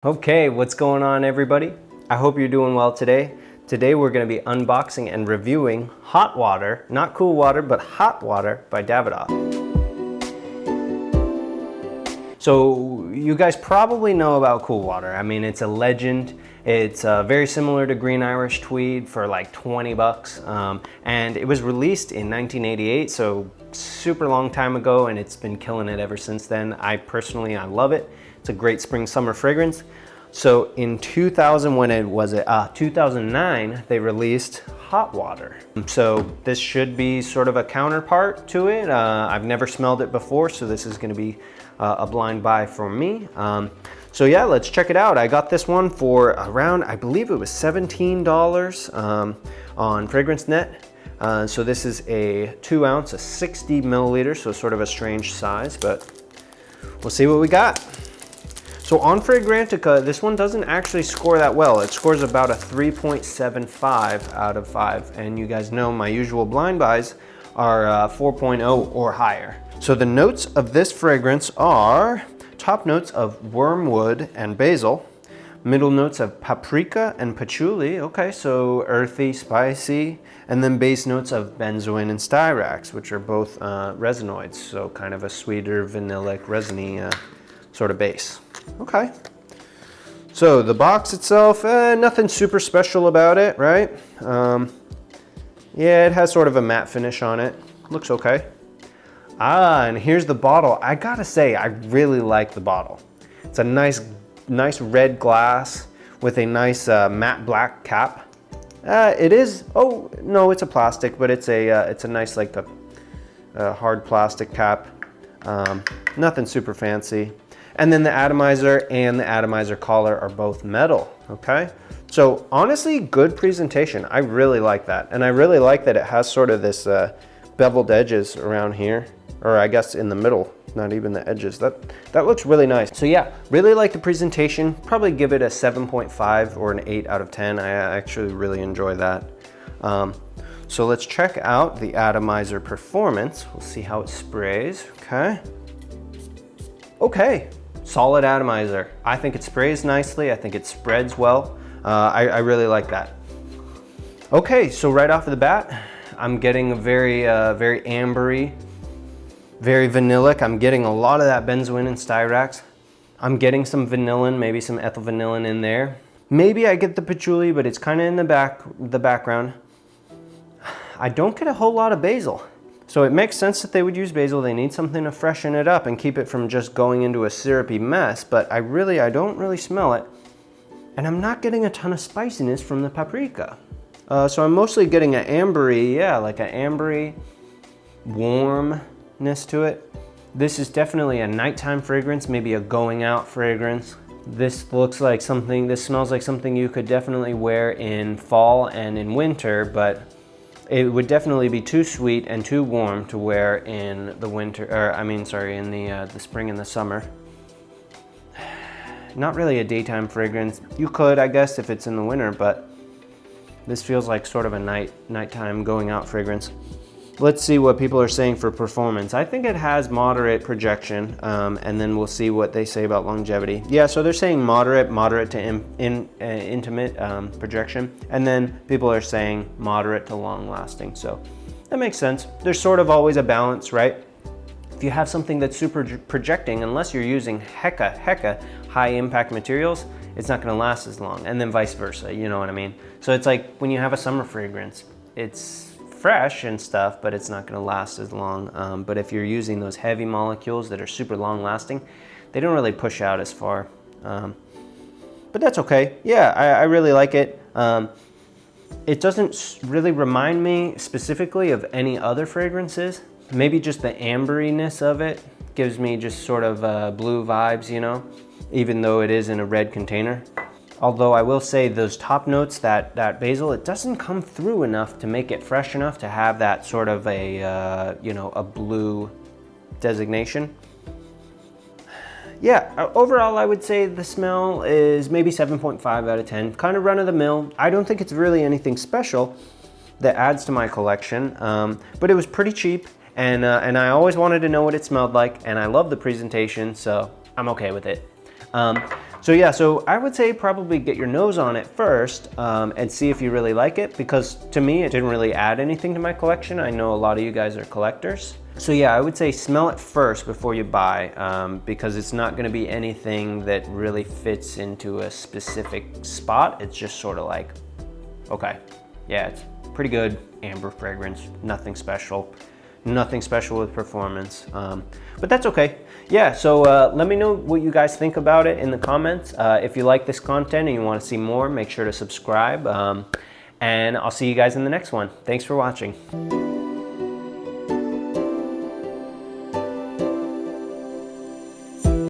Okay, what's going on everybody? I hope you're doing well today. Today we're going to be unboxing and reviewing hot water, not cool water, but hot water by Davidoff. So you guys probably know about cool water. I mean, it's a legend. It's very similar to Green Irish Tweed for like 20 bucks. And it was released in 1988, so super long time ago, and it's been killing it ever since then. I love it. It's a great spring summer fragrance. So in 2009, they released hot water. So this should be sort of a counterpart to it. I've never smelled it before, so this is going to be a blind buy for me. So yeah, let's check it out. I got this one for around, I believe it was $17 on FragranceNet. So this is a 2 ounce, a 60 milliliters, so sort of a strange size, but we'll see what we got. So on Fragrantica, this one doesn't actually score that well. It scores about a 3.75 out of 5. And you guys know my usual blind buys are 4.0 or higher. So the notes of this fragrance are top notes of wormwood and basil, middle notes of paprika and patchouli, okay, so earthy, spicy, and then base notes of benzoin and styrax, which are both resinoids, so kind of a sweeter, vanillic, resiny sort of base. Okay, so the box itself, nothing super special about it, right? Yeah, it has sort of a matte finish on it. Looks okay. And here's the bottle. I gotta say, I really like the bottle. It's a nice red glass with a nice matte black cap. It is, oh no, it's a plastic, but it's a nice like a hard plastic cap. Nothing super fancy. And then the atomizer and the atomizer collar are both metal, okay? So honestly, good presentation. I really like that. And I really like that it has sort of this beveled edges around here, or I guess in the middle, not even the edges. That looks really nice. So yeah, really like the presentation. Probably give it a 7.5 or an 8 out of 10. I actually really enjoy that. So let's check out the atomizer performance. We'll see how it sprays, okay? Okay. Solid atomizer. I think it sprays nicely. I think it spreads well. I really like that. Okay, so right off of the bat, I'm getting a very ambery, very vanillic. I'm getting a lot of that benzoin and styrax. I'm getting some vanillin, maybe some ethyl vanillin in there. Maybe I get the patchouli, but it's kind of in the background. I don't get a whole lot of basil. So it makes sense that they would use basil. They need something to freshen it up and keep it from just going into a syrupy mess, but I don't really smell it. And I'm not getting a ton of spiciness from the paprika. So I'm mostly getting an ambery, yeah, like an ambery warmness to it. This is definitely a nighttime fragrance, maybe a going out fragrance. This smells like something you could definitely wear in fall and in winter, but it would definitely be too sweet and too warm to wear in the winter, or in the spring and the summer. Not really a daytime fragrance. You could, I guess, if it's in the winter, but this feels like sort of a nighttime going out fragrance. Let's see what people are saying for performance. I think it has moderate projection, and then we'll see what they say about longevity. Yeah, so they're saying moderate to intimate projection, and then people are saying moderate to long lasting. So that makes sense. There's sort of always a balance, right? If you have something that's super projecting, unless you're using hecka high impact materials, it's not gonna last as long, and then vice versa, you know what I mean? So it's like when you have a summer fragrance, it's fresh and stuff, but it's not going to last as long. But if you're using those heavy molecules that are super long lasting, they don't really push out as far. But that's okay. Yeah, I really like it. It doesn't really remind me specifically of any other fragrances. Maybe just the amberiness of it gives me just sort of blue vibes, you know, even though it is in a red container. Although I will say those top notes, that basil, it doesn't come through enough to make it fresh enough to have that sort of a blue designation. Yeah, overall I would say the smell is maybe 7.5 out of 10. Kind of run of the mill. I don't think it's really anything special that adds to my collection, but it was pretty cheap, and I always wanted to know what it smelled like, and I love the presentation, so I'm okay with it. So yeah, so I would say probably get your nose on it first and see if you really like it, because to me it didn't really add anything to my collection. I know a lot of you guys are collectors. So yeah, I would say smell it first before you buy, because it's not gonna be anything that really fits into a specific spot. It's just sort of like, okay, yeah, it's pretty good amber fragrance, nothing special. Nothing special with performance, but that's okay. Yeah, so let me know what you guys think about it in the comments. If you like this content and you want to see more, make sure to subscribe, and I'll see you guys in the next one. Thanks for watching.